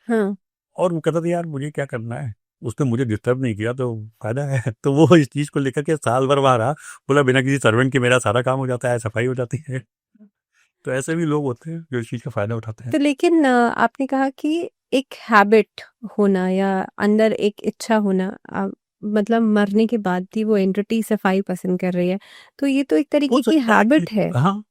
हाँ। और वो कहता था यार मुझे क्या करना है, उसने मुझे डिस्टर्ब नहीं किया तो फायदा है। तो वो इस चीज को लेकर के साल भर वहां रहा। बोला बिना किसी सर्वेंट के मेरा सारा काम हो जाता है, सफाई हो जाती है। तो ऐसे भी लोग होते हैं जो इस चीज का फायदा उठाते हैं। तो लेकिन आपने कहा कि एक हैबिट होना या अंदर एक इच्छा होना, मतलब मरने के बाद भी वो एंटिटी सफाई पसंद कर रही है, तो ये तो एक हो तरीके की सकता है हैबिट है। हाँ,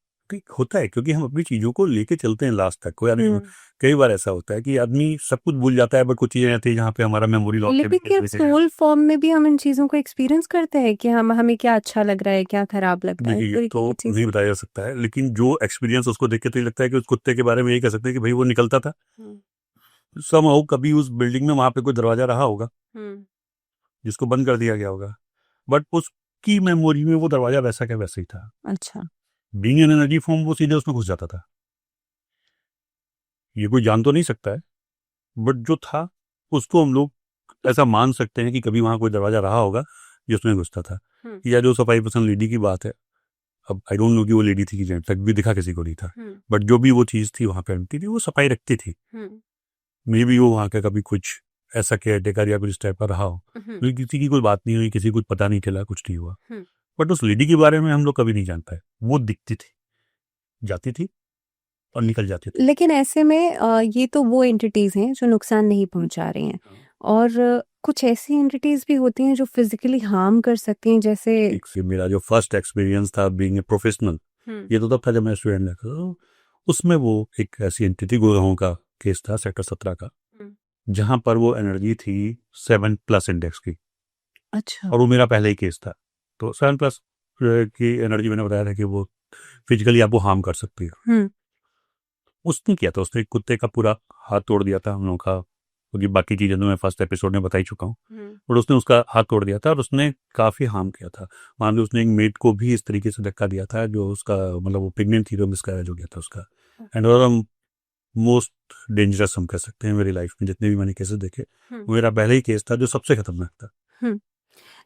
होता है, क्योंकि हम अपनी चीजों को लेके चलते हैं लास्ट तक। कोई आदमी, कई बार ऐसा होता है कि आदमी सब कुछ भूल जाता है, बट कुछ चीजें रहती है जहाँ पे हमारा मेमोरी लॉक लेकिन क्या सोल फॉर्म में भी हम इन चीजों को एक्सपीरियंस करते हैं कि हम हमें क्या अच्छा लग रहा है, क्या खराब लगता है, देखिए, इस ये तरीके तो की चीजें। नहीं बताया जा सकता है, लेकिन जो एक्सपीरियंस उसको देख के तो ये लगता है कि उस कुत्ते के बारे में यही कह सकते हैं कि भाई वो निकलता था समहाउ, कभी उस बिल्डिंग में वहां पे कोई दरवाजा रहा होगा जिसको बंद कर दिया गया होगा, बट उसकी मेमोरी में वो दरवाजा वैसा क्या वैसा ही था। अच्छा। बीइंग एन एनर्जी फॉर्म वो सीधे उसमें घुस जाता था। ये कोई जान तो नहीं सकता है, बट जो था उसको हम लोग ऐसा मान सकते हैं कि कभी वहां कोई दरवाजा रहा होगा जिसमें घुसता था, या जो सफाई पसंद लेडी की बात है, अब आई डोंट नो कि वो लेडी थी कि जेंट, तक भी दिखा किसी को नहीं था, बट जो भी वो चीज़ थी वहाँ पे एम्प्टी थी, वो सफाई रखती थी। मे भी वो वहाँ का कभी कुछ ऐसा केयर टेकर या कुछ इस टाइप का रहा हो, लेकिन किसी की कोई बात नहीं हुई, किसी को कुछ पता नहीं चला, कुछ नहीं हुआ। बट उस लेडी के बारे में हम लोग कभी नहीं जान पाए। वो दिखती थी, जाती थी और निकल जाती थी। लेकिन ऐसे में ये तो वो एंटिटीज हैं जो नुकसान नहीं पहुंचा रही हैं, और कुछ ऐसी एंटिटीज भी होती हैं जो फिजिकली हार्म कर सकती हैं, जैसे मेरा जो फर्स्ट एक्सपीरियंस था बीइंग ए प्रोफेशनल, ये तो तब था जब मैं स्टूडेंट था, तो उसमें वो एक ऐसी एंटिटी, गुड़गांव का केस था, सेक्टर 17 का, जहां पर वो एनर्जी थी 7+ इंडेक्स की। अच्छा। और वो मेरा पहला ही केस था। तो 7+ की एनर्जी, मैंने बताया था कि वो फिजिकली आपको हार्म कर सकती है। उसने किया था, उसने कुत्ते का पूरा हाथ तोड़ दिया था हम लोगों का, क्योंकि बाकी चीज़ें तो मैं फर्स्ट एपिसोड में बता ही चुका हूँ, और उसने उसका हाथ तोड़ दिया था और उसने काफ़ी हार्म किया था। मान लो उसने एक मेट को भी इस तरीके से धक्का दिया था, जो उसका मतलब वो प्रेग्नेंट थी, तो मिसकैरेज हो गया था उसका। एंड मोस्ट डेंजरस हम कह सकते हैं मेरी लाइफ में जितने भी मैंने केसेस देखे, मेरा पहला ही केस था जो सबसे खतरनाक था।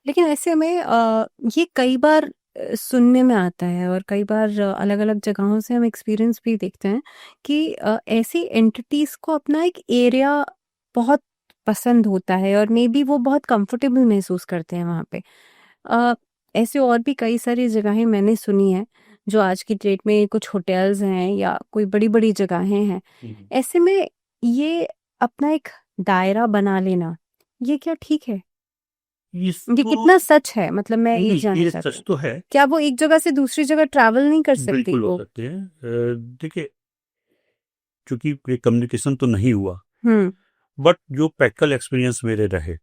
लेकिन ऐसे में ये कई बार सुनने में आता है, और कई बार अलग अलग जगहों से हम एक्सपीरियंस भी देखते हैं कि ऐसी एंटिटीज को अपना एक एरिया बहुत पसंद होता है, और मे बी वो बहुत कंफर्टेबल महसूस करते हैं वहाँ पे। अ, ऐसे और भी कई सारी जगहें मैंने सुनी हैं, जो आज की डेट में कुछ होटल्स हैं या कोई बड़ी बड़ी जगहें हैं। ऐसे में ये अपना एक दायरा बना लेना, ये क्या ठीक है? ये इसको कितना सच है? मतलब मैं ये नहीं, जानना ये चाहती सच हूँ। तो है, क्या वो एक जगह से दूसरी जगह ट्रैवल नहीं कर सकती बिल्कुल हो वो? सकते हैं। देखिए, चूंकि कम्युनिकेशन तो नहीं हुआ, हुँ, बट जो प्रैक्टिकल एक्सपीरियंस मेरे रहे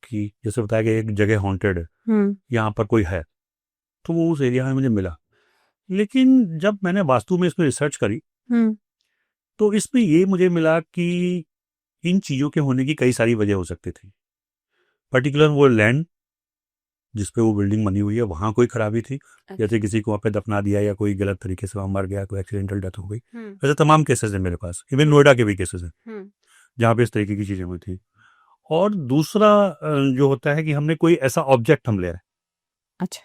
कि जैसे बताया कि एक जगह हॉन्टेड है, हुँ, यहाँ पर कोई है, तो वो उस एरिया में मुझे मिला। लेकिन जब मैंने वास्तु में इसमें रिसर्च करी, हुँ, तो इसमें ये मुझे मिला कि इन चीज़ों के होने की कई सारी वजह हो सकती थी। पर्टिकुलर वो लैंड जिसपे वो बिल्डिंग बनी हुई है, वहाँ कोई खराबी थी, जैसे किसी को वहाँ पे दफना दिया या कोई गलत तरीके से वहाँ मर गया, कोई एक्सीडेंटल डेथ हो गई। ऐसे तमाम केसेस हैं मेरे पास, इवन नोएडा के भी केसेस हैं जहाँ पे इस तरीके की चीज़ें हुई थी। और दूसरा जो होता है कि हमने कोई ऐसा ऑब्जेक्ट हम ले आए अच्छा,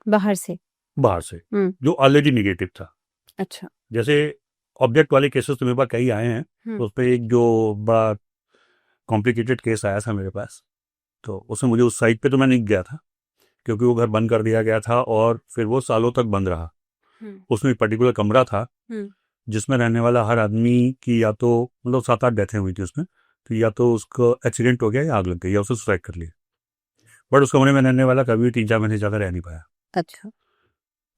बाहर से। बाहर से, हुँ, जो ऑलरेडी निगेटिव था। अच्छा। जैसे ऑब्जेक्ट वाले केसेस तो मेरे पास कई आए हैं, तो उस पर एक जो बड़ा कॉम्प्लिकेटेड केस आया था मेरे पास, तो उसमें मुझे उस साइट पे तो मैं नहीं गया था, क्योंकि वो घर बंद कर दिया गया था और फिर वो सालों तक बंद रहा। उसमें एक पर्टिकुलर कमरा था जिसमें रहने वाला हर आदमी की या तो मतलब 7-8 डेथें हुई थी उसमें, तो या तो उसको एक्सीडेंट हो गया या आग लग गई या उसने सुसाइड कर लिया। बट उस कमरे में रहने वाला कभी 3-4 महीने ज़्यादा रह नहीं पाया। अच्छा।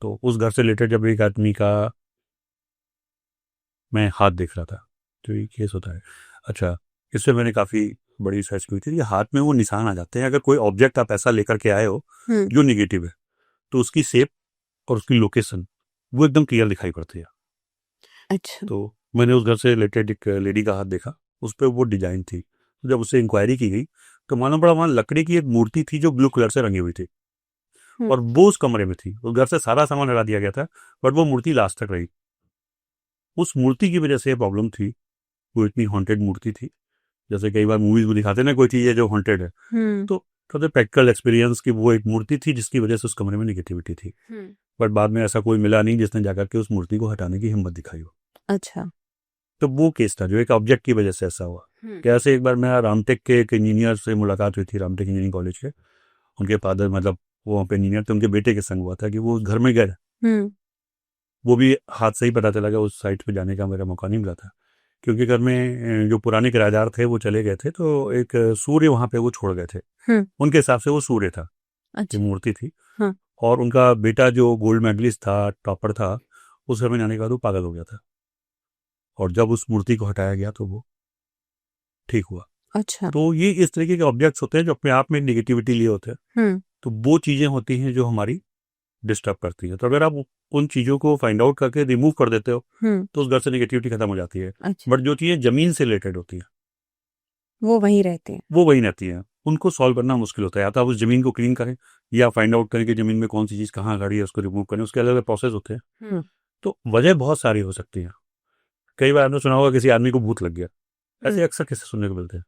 तो उस घर से रिलेटेड जब एक आदमी का मैं हाथ देख रहा था, तो ये केस होता है। अच्छा, इससे मैंने काफ़ी बड़ी रिसर्च की थी। ये हाथ में वो निशान आ जाते हैं, अगर कोई ऑब्जेक्ट आप ऐसा लेकर के आए हो जो निगेटिव है, तो उसकी शेप और उसकी लोकेशन वो एकदम क्लियर दिखाई पड़ती है। अच्छा। तो मैंने उस घर से रिलेटेड एक लेडी का हाथ देखा, उस पर वो डिजाइन थी। तो जब उससे इंक्वायरी की गई, तो मालूम पड़ा वहाँ लकड़ी की एक मूर्ति थी जो ब्लू कलर से रंगी हुई थी, और वो उस कमरे में थी। उस घर से सारा सामान हटा दिया गया था, बट वो मूर्ति लास्ट तक रही। उस मूर्ति की वजह से प्रॉब्लम थी, वो इतनी हॉन्टेड मूर्ति थी। जैसे कई बार मूवीज में दिखाते हैं ना कोई चीज़ है जो हॉन्टेड है, तो सबसे प्रैक्टिकल एक्सपीरियंस की वो एक मूर्ति थी जिसकी वजह से उस कमरे में निगेटिविटी थी। बट बाद में ऐसा कोई मिला नहीं जिसने जाकर के उस मूर्ति को हटाने की हिम्मत दिखाई हो। अच्छा। तो वो केस था जो एक ऑब्जेक्ट की वजह से ऐसा हुआ। कैसे एक बार मेरा रामटेक के एक इंजीनियर से मुलाकात हुई थी, रामटेक इंजीनियरिंग कॉलेज के। उनके फादर मतलब वो वहाँ पे इंजीनियर थे, उनके बेटे के संग हुआ था कि वो घर में गए। वो भी हाथ से ही पता चला कि उस साइट पे जाने का मेरा मौका नहीं मिला था, क्योंकि घर में जो पुराने किराएदार थे वो चले गए थे, तो एक सूर्य वहाँ पे वो छोड़ गए थे। उनके हिसाब से वो सूर्य था, अच्छा। ये मूर्ति थी। हाँ। और उनका बेटा जो गोल्ड मेडलिस्ट था, टॉपर था, उस घर में जाने के बाद वो पागल हो गया था, और जब उस मूर्ति को हटाया गया तो वो ठीक हुआ। अच्छा। तो ये इस तरीके के ऑब्जेक्ट्स होते हैं जो अपने आप में निगेटिविटी लिए होते हैं। तो वो चीज़ें होती हैं जो हमारी डिस्टर्ब करती हैं। तो अगर आप उन चीज़ों को फाइंड आउट करके रिमूव कर देते हो, तो उस घर से निगेटिविटी खत्म हो जाती है। अच्छा। बट जो चीज़ें ज़मीन से रिलेटेड होती हैं वो वहीं रहते हैं। वो वही रहती हैं, उनको सॉल्व करना मुश्किल होता है। या तो आप उस ज़मीन को क्लीन करें, या फाइंड आउट करें कि ज़मीन में कौन सी चीज़ कहाँ खड़ी है, उसको रिमूव करें। उसके अलग अलग प्रोसेस होते हैं। तो वजह बहुत सारी हो सकती है। कई बार आपने सुना होगा किसी आदमी को भूत लग गया, ऐसे अक्सर किस्से सुनने को मिलते हैं।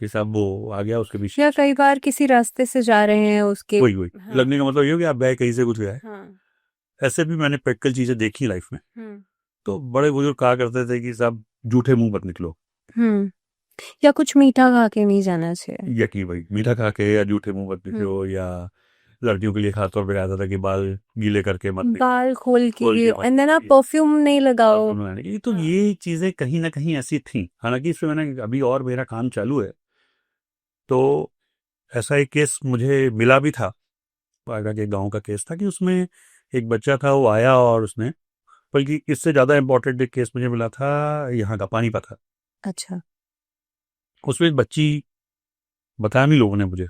कि साहब वो आ गया उसके पीछे। या कई बार किसी रास्ते से जा रहे हैं उसके वही वही हाँ। लगने का मतलब ये हो कि आप बैग कहीं से कुछ गया है। हाँ। ऐसे भी मैंने प्रैक्टिकल चीजें देखी लाइफ में। हम्म। तो बड़े बुजुर्ग कहा करते थे कि साहब जूठे मुंह मत निकलो, हम्म। या कुछ मीठा खा के नहीं जाना चाहिए। या कि भाई मीठा खा के या जूठे मुंह मत हम्म। निकलो, या लड़कियों के लिए खासतौर पर आता था कि बाल गीले करके मत निकलो, बाल खोल के खोल के मत एंड देन आप निकलो, परफ्यूम नहीं लगाओ। परफ्यूम लगाने की। तो हाँ। ये चीजें कहीं ना कहीं ऐसी थी, हालांकि इसमें मैंने अभी और मेरा काम चालू है। तो ऐसा एक केस मुझे मिला भी था, आगरा के गांव का केस था कि उसमें एक बच्चा था, वो आया और उसने, बल्कि इससे ज़्यादा इम्पोर्टेंट एक केस मुझे मिला था यहाँ का, पानीपत का। अच्छा। उसमें एक बच्ची, बताया नहीं लोगों ने मुझे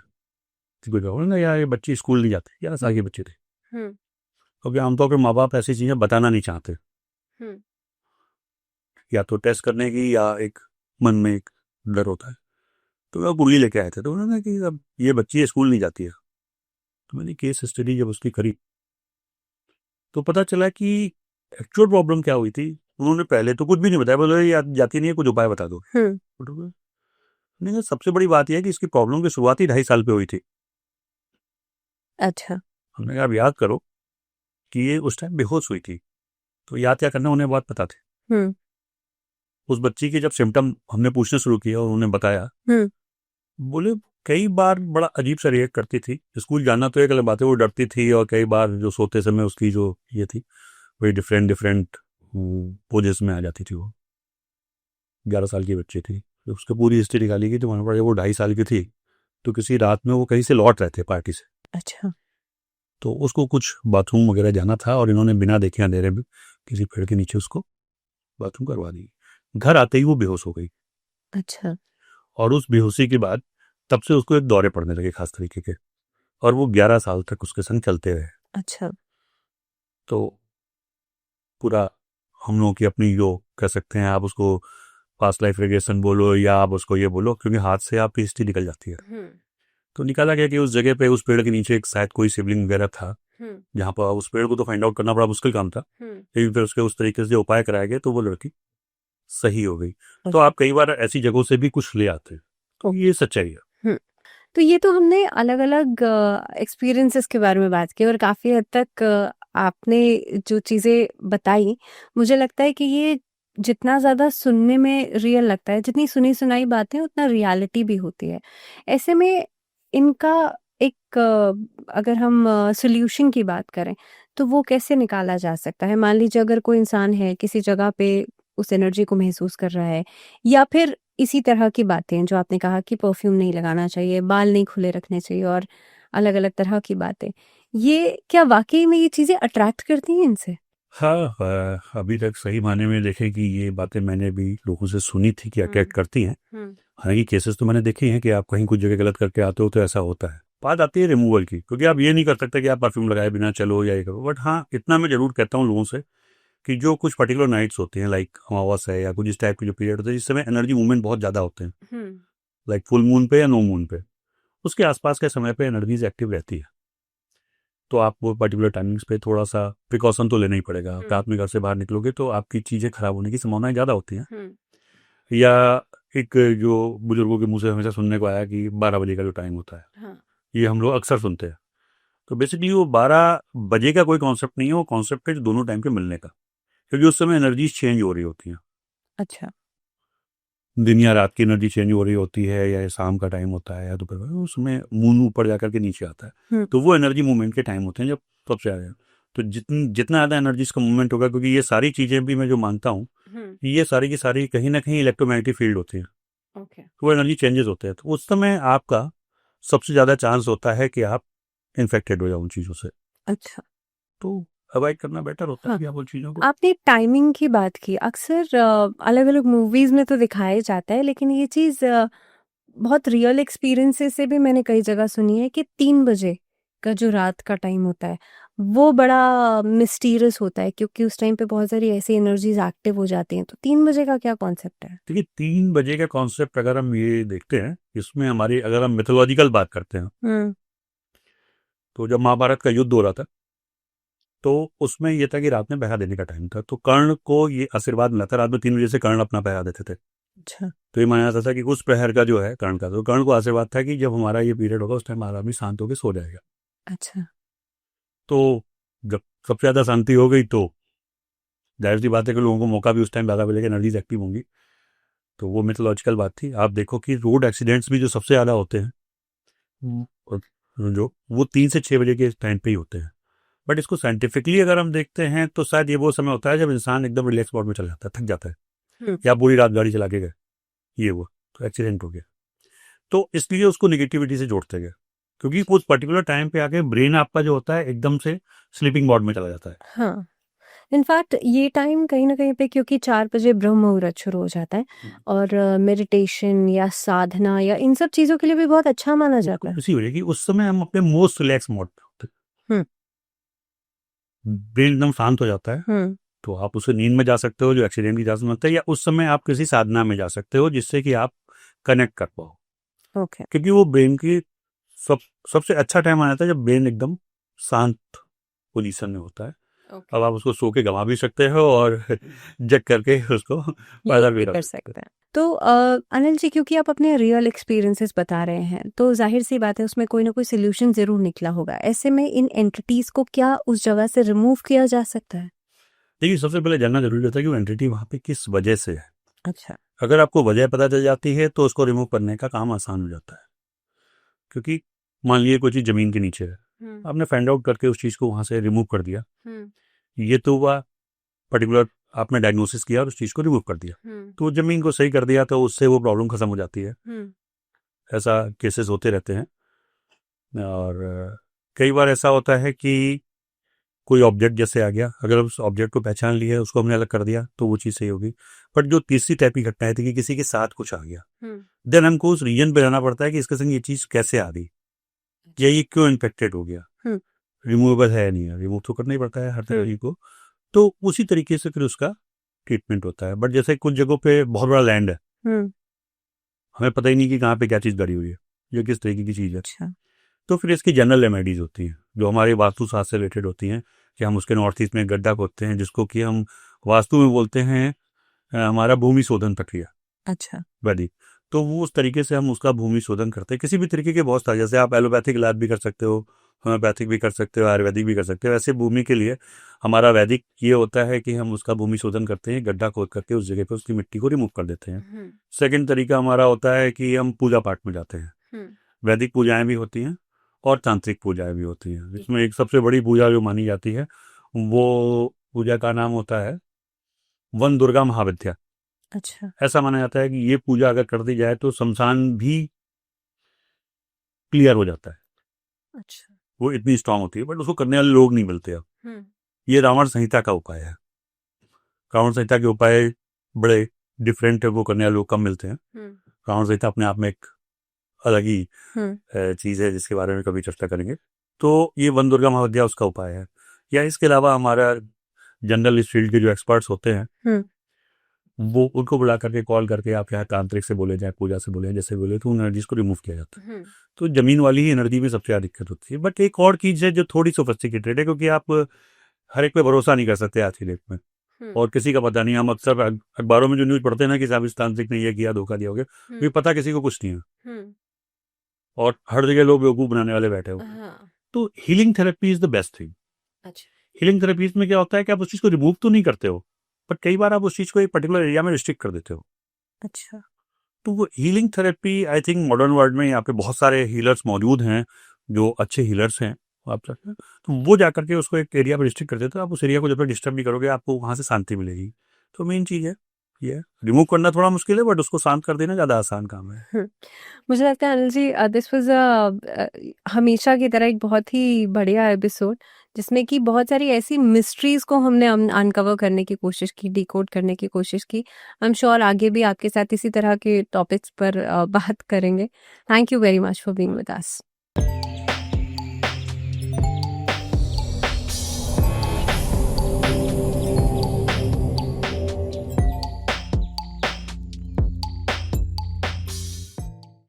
कि कोई ना यार ये बच्ची स्कूल नहीं जाती, 11 साल के बच्चे थे। हम्म। क्योंकि आमतौर पर माँ बाप ऐसी चीज़ें बताना नहीं चाहते, हम्म। या तो टेस्ट करने की या एक मन में एक डर होता है। तो वो कुंडली लेके आए थे, तो उन्होंने कि अब ये बच्ची स्कूल नहीं जाती है। तो मैंने केस स्टडी जब उसकी करी तो पता चला कि एक्चुअल प्रॉब्लम क्या हुई थी। उन्होंने पहले तो कुछ भी नहीं बताया, बोले ये जाती नहीं है, कुछ उपाय बता दो। नहीं, सबसे बड़ी बात यह है कि इसकी प्रॉब्लम की शुरुआत ही 2.5 साल पे हुई थी। अच्छा। हमने कहा अब याद करो कि ये उस टाइम बेहोश हुई थी, तो याद क्या करना उन्हें बात पता थी। उस बच्ची के जब सिम्टम हमने पूछने शुरू किया और उन्होंने बताया, बोले कई बार बड़ा अजीब सा रिएक्ट करती थी। स्कूल जाना तो एक अलग बात है, वो डरती थी, और कई बार जो सोते समय उसकी जो ये थी वही डिफरेंट डिफरेंट पोजेस में आ जाती थी। वो 11 साल की बच्ची थी। तो उसकी पूरी हिस्ट्री निकाली गई, तो वहाँ पर वो 2.5 साल की थी, तो किसी रात में वो कहीं से लौट रहे थे पार्टी से। अच्छा। तो उसको कुछ बाथरूम वगैरह जाना था, और इन्होंने बिना देखे अंधेरे में किसी पेड़ के नीचे उसको बाथरूम करवा दी। घर आते ही वो बेहोश हो गई। अच्छा। और उस बेहोशी के बाद तब से उसको एक दौरे पड़ने लगे खास तरीके के, और वो 11 साल तक उसके संग चलते रहे। अच्छा। तो पूरा हम लोगों की अपनी जो कह सकते हैं आप उसको पास्ट लाइफ रिग्रेशन बोलो, या आप उसको ये बोलो, क्योंकि हाथ से आपकी हिस्ट्री निकल जाती है। तो निकाला गया कि उस जगह पे उस पेड़ के नीचे एक शायद कोई सिबलिंग वगैरह था, जहाँ पर उस पेड़ को तो फाइंड आउट करना बड़ा मुश्किल काम था, लेकिन फिर उसके उस तरीके से उपाय कराए गए तो वो लड़की सही हो गई। तो आप कई बार ऐसी जगहों से भी कुछ ले आते हैं, तो ये सच्चाई है। तो ये तो हमने अलग अलग एक्सपीरियंसेस के बारे में बात की, और काफ़ी हद तक आपने जो चीज़ें बताई, मुझे लगता है कि ये जितना ज़्यादा सुनने में रियल लगता है, जितनी सुनी सुनाई बातें उतना रियलिटी भी होती है। ऐसे में इनका एक अगर हम सॉल्यूशन की बात करें तो वो कैसे निकाला जा सकता है? मान लीजिए अगर कोई इंसान है किसी जगह पे उस एनर्जी को महसूस कर रहा है, या फिर इसी तरह की बातें जो आपने कहा कि परफ्यूम नहीं लगाना चाहिए, बाल नहीं खुले रखने चाहिए, और अलग-अलग तरह की बातें। ये क्या वाक़ई में ये चीज़ें अट्रैक्ट करती हैं इनसे? हाँ, अभी तक सही मायने में देखें कि ये बातें मैंने भी लोगों से सुनी थी कि अट्रैक्ट करती हैं। हालांकि केसेस तो मैंने देखे हैं कि आप कहीं कुछ जगह गलत करके आते हो तो ऐसा होता है। बात आती है रिमूवल की, क्योंकि आप ये नहीं कर सकते कि आप परफ्यूम लगाए बिना चलो या ये करो। बट हाँ, इतना मैं जरूर कहता हूँ लोगों से कि जो कुछ पर्टिकुलर नाइट्स होती हैं, लाइक अमावस है या कुछ इस टाइप के जो पीरियड होते हैं जिस समय एनर्जी मूवमेंट बहुत ज़्यादा होते हैं, लाइक फुल मून पे या नो मून पे, उसके आसपास के समय पे एनर्जीज एक्टिव रहती है। तो आप वो पर्टिकुलर टाइमिंग्स पे थोड़ा सा प्रिकॉशन तो लेना ही पड़ेगा। रात में घर से बाहर निकलोगे तो आपकी चीज़ें खराब होने की संभावनाएं ज़्यादा होती हैं। या एक जो बुजुर्गों के मुंह से हमेशा सुनने को आया कि 12 बजे का जो टाइम होता है, हाँ। ये हम लोग अक्सर सुनते हैं। तो बेसिकली वो 12 बजे का कोई कॉन्सेप्ट नहीं है, वो कॉन्सेप्ट है दोनों टाइम के मिलने का, क्योंकि उस समय एनर्जीज चेंज हो रही होती हैं। अच्छा। दिन या रात की एनर्जी चेंज हो रही होती है, या शाम का टाइम होता है या दोपहर का, उसमें मून ऊपर जाकर के नीचे आता है। तो वो एनर्जी मूवमेंट के टाइम होते हैं जब सबसे ज़्यादा। तो जितना ज़्यादा एनर्जी का मूवमेंट होगा, क्योंकि ये सारी चीज़ें भी मैं जो मानता हूँ, ये सारी की सारी कहीं ना कहीं इलेक्ट्रोमैग्नेटिक फील्ड होती है। तो वो एनर्जी चेंजेस होते हैं, तो उस समय आपका सबसे ज़्यादा चांस होता है कि आप इन्फेक्टेड हो जाओ उन चीज़ों से। अच्छा। तो अवॉइड करना बेटर होता है कि आप उन चीज़ों को। आपने टाइमिंग की बात की। अक्सर अलग-अलग मूवीज़ में तो दिखाया जाता है, लेकिन ये चीज़ बहुत रियल एक्सपीरियंसेस से भी मैंने कई जगह सुनी है कि 3 बजे का जो रात का टाइम होता है, वो बड़ा मिस्टीरियस होता है, क्योंकि उस टाइम पे बहुत सारी ऐसी एनर्जीज़ एक्टिव हो जाती हैं। तो 3 बजे का क्या कॉन्सेप्ट है? देखिए, 3 बजे का कॉन्सेप्ट अगर हम ये देखते हैं, इसमें हमारी अगर हम मिथोलॉजिकल बात करते हैं, तो जब महाभारत का युद्ध हो रहा था तो उसमें ये था कि रात में पहरा देने का टाइम था। तो कर्ण को ये आशीर्वाद मिला था, रात में 3 बजे से कर्ण अपना पहरा देते थे। अच्छा। तो ये माना जाता था कि उस प्रहर का जो है कर्ण का, तो कर्ण को आशीर्वाद था कि जब हमारा ये पीरियड होगा उस टाइम हमारा आदमी शांत होकर सो जाएगा। अच्छा। तो जब सबसे ज़्यादा शांति हो गई तो जाहिर सी बात है कि लोगों को मौका भी उस टाइम ज़्यादा मिलेगा, एनर्जीज एक्टिव होंगी। तो वो मिथोलॉजिकल बात थी। आप देखो कि रोड एक्सीडेंट्स भी जो सबसे ज़्यादा होते हैं और जो वो 3 से 6 बजे के टाइम पे ही होते हैं। बट इसको साइंटिफिकली अगर हम देखते हैं तो शायद ये वो समय होता है जब इंसान एकदम रिलैक्स मोड में चला जाता है, थक जाता है, या पूरी रात गाड़ी चला के गए, ये वो तो एक्सीडेंट हो गया। तो इसलिए उसको निगेटिविटी से जोड़ते गए, क्योंकि उस पर्टिकुलर टाइम पे आके ब्रेन आपका जो होता है एकदम से स्लीपिंग मोड में चला जाता है। हाँ, इनफैक्ट ये टाइम कहीं न कहीं पे क्योंकि 4 बजे ब्रह्म मुहूर्त शुरू हो जाता है और मेडिटेशन या साधना या इन सब चीज़ों के लिए भी बहुत अच्छा माना जाता है। इसी वजह की उस समय हम अपने मोस्ट रिलैक्स मोड पे होते हैं। हुँ। ब्रेन एकदम शांत हो जाता है, हुँ। तो आप उसे नींद में जा सकते हो जो एक्सीडेंट की जा सकता है, या उस समय आप किसी साधना में जा सकते हो जिससे कि आप कनेक्ट कर पाओ, ओके। क्योंकि वो ब्रेन की सबसे अच्छा टाइम आ जाता है जब ब्रेन एकदम शांत पोजीशन में होता है। ओके। अब आप उसको सो के गंवा भी सकते हो और जग करके उसको पैदा भी कर सकते हैं। तो अनिल जी, क्योंकि आप अपने रियल एक्सपीरियंसेस बता रहे हैं, तो ज़ाहिर-सी बात है उसमें कोई ना कोई सॉल्यूशन ज़रूर निकला होगा। ऐसे में इन एंटिटीज़ को क्या उस जगह से रिमूव किया जा सकता है? देखिए, सबसे पहले जानना जरूरी होता है कि वो एंटिटी वहाँ पे किस वजह से है। अच्छा। अगर आपको वजह पता चल जाती है तो उसको रिमूव करने का काम आसान हो जाता है, क्योंकि मान लीजिए कोई चीज़ जमीन के नीचे है, आपने फाइंड आउट करके उस चीज़ को वहाँ से रिमूव कर दिया, ये तो हुआ पर्टिकुलर, आपने डायग्नोसिस किया और उस चीज़ को रिमूव कर दिया, तो जमीन को सही कर दिया, तो उससे वो प्रॉब्लम खत्म हो जाती है। ऐसा केसेस होते रहते हैं। और कई बार ऐसा होता है कि कोई ऑब्जेक्ट जैसे आ गया, अगर उस ऑब्जेक्ट को पहचान लिया, उसको हमने अलग कर दिया, तो वो चीज़ सही होगी। बट जो तीसरी टाइप की घटनाएं थी कि किसी के साथ कुछ आ गया, देन हमको उस रीजन पे रहना पड़ता है कि इसके संग ये चीज़ कैसे आ गई, या ये क्यों इन्फेक्टेड हो गया, रिमूवेबल है नहीं है, रिमूव तो करना ही पड़ता है हर तरह को। तो उसी तरीके से फिर उसका ट्रीटमेंट होता है। बट जैसे कुछ जगहों पे बहुत बड़ा लैंड है, हमें पता ही नहीं कि कहाँ पे क्या चीज़ गड़ी हुई है, ये किस तरीके की चीज़ है। अच्छा। तो फिर इसकी जनरल रेमेडीज होती हैं जो हमारे वास्तुशास्त्र से रिलेटेड होती हैं, कि हम उसके नॉर्थ ईस्ट में गड्ढा खोदते हैं, जिसको कि हम वास्तु में बोलते हैं हमारा भूमि शोधन प्रक्रिया। अच्छा। वैदिक। तो वो उस तरीके से हम उसका भूमि शोधन करते हैं। किसी भी तरीके के बहुत सारे, जैसे आप एलोपैथिक इलाज भी कर सकते हो, होम्योपैथिक भी कर सकते हो, आयुर्वेदिक भी कर सकते हो। ऐसे भूमि के लिए हमारा वैदिक ये होता है कि हम उसका भूमि शोधन करते हैं, गड्ढा खोद करके उस जगह पे उसकी मिट्टी को रिमूव कर देते हैं। सेकंड तरीका हमारा होता है कि हम पूजा पाठ में जाते हैं। वैदिक पूजाएं भी होती हैं और तांत्रिक पूजाएं भी होती हैं, जिसमें एक सबसे बड़ी पूजा जो मानी जाती है वो पूजा का नाम होता है वन दुर्गा महाविद्या। अच्छा। ऐसा माना जाता है कि ये पूजा अगर कर दी जाए तो शमशान भी क्लियर हो जाता है। अच्छा। वो इतनी स्ट्रांग होती है, बट उसको करने वाले लोग नहीं मिलते अब। ये रावण संहिता का उपाय है। रावण संहिता के उपाय बड़े डिफरेंट है, वो करने वाले लोग कम मिलते हैं। रावण संहिता अपने आप में एक अलग ही चीज है जिसके बारे में कभी चर्चा करेंगे। तो ये वन दुर्गा महाविद्या उसका उपाय है। या इसके अलावा हमारा जनरल इस फील्ड के जो एक्सपर्ट्स होते हैं वो उनको बुला करके कॉल करके, आप चाहे तांत्रिक से बोले, चाहे पूजा से बोले, जैसे बोले, तो उन एनर्जीज को रिमूव किया जाता है। तो जमीन वाली ही एनर्जी में सबसे ज़्यादा दिक्कत होती है। बट एक और चीज़ है जो थोड़ी सोफिस्टिकेटेड है, क्योंकि आप हर एक पे भरोसा नहीं कर सकते आज की डेट में, और किसी का पता नहीं। हम अक्सर अखबारों में जो न्यूज़ पढ़ते हैं ना कि साहब इस तांत्रिक ने ये किया, धोखा दिया हो गया, भी पता किसी को कुछ नहीं है, और हर जगह लोग बेवकूफ़ बनाने वाले बैठे हो। तो healing therapy is the best thing. Healing therapy में क्या होता है कि आप उस चीज़ को रिमूव तो नहीं करते हो, बट कई बार आप उस चीज़ को एक पर्टिकुलर एरिया में रिस्ट्रिक्ट कर देते हो। अच्छा। तो वो healing therapy, I think modern world में यहाँ पे बहुत सारे हीलर्स मौजूद हैं जो अच्छे हीलर्स हैं। आप तो वो जाकर के उसको एक एरिया में रिस्ट्रिक्ट कर देते हो। आप उस एरिया को जब तक डिस्टर्ब नहीं करोगे, आपको वहाँ से शांति मिलेगी। तो मेन चीज़ है ये, रिमूव करना थोड़ा मुश्किल है, बट उसको शांत कर देना ज़्यादा आसान काम है। मुझे लगता है अनिल जी, दिस वाज हमेशा की तरह एक बहुत ही बढ़िया एपिसोड, जिसमें कि बहुत सारी ऐसी मिस्ट्रीज को हमने अनकवर करने की कोशिश की, डिकोड करने की कोशिश की। आई एम श्योर आगे भी आपके साथ इसी तरह के टॉपिक्स पर बात करेंगे। Thank you very much for being with us.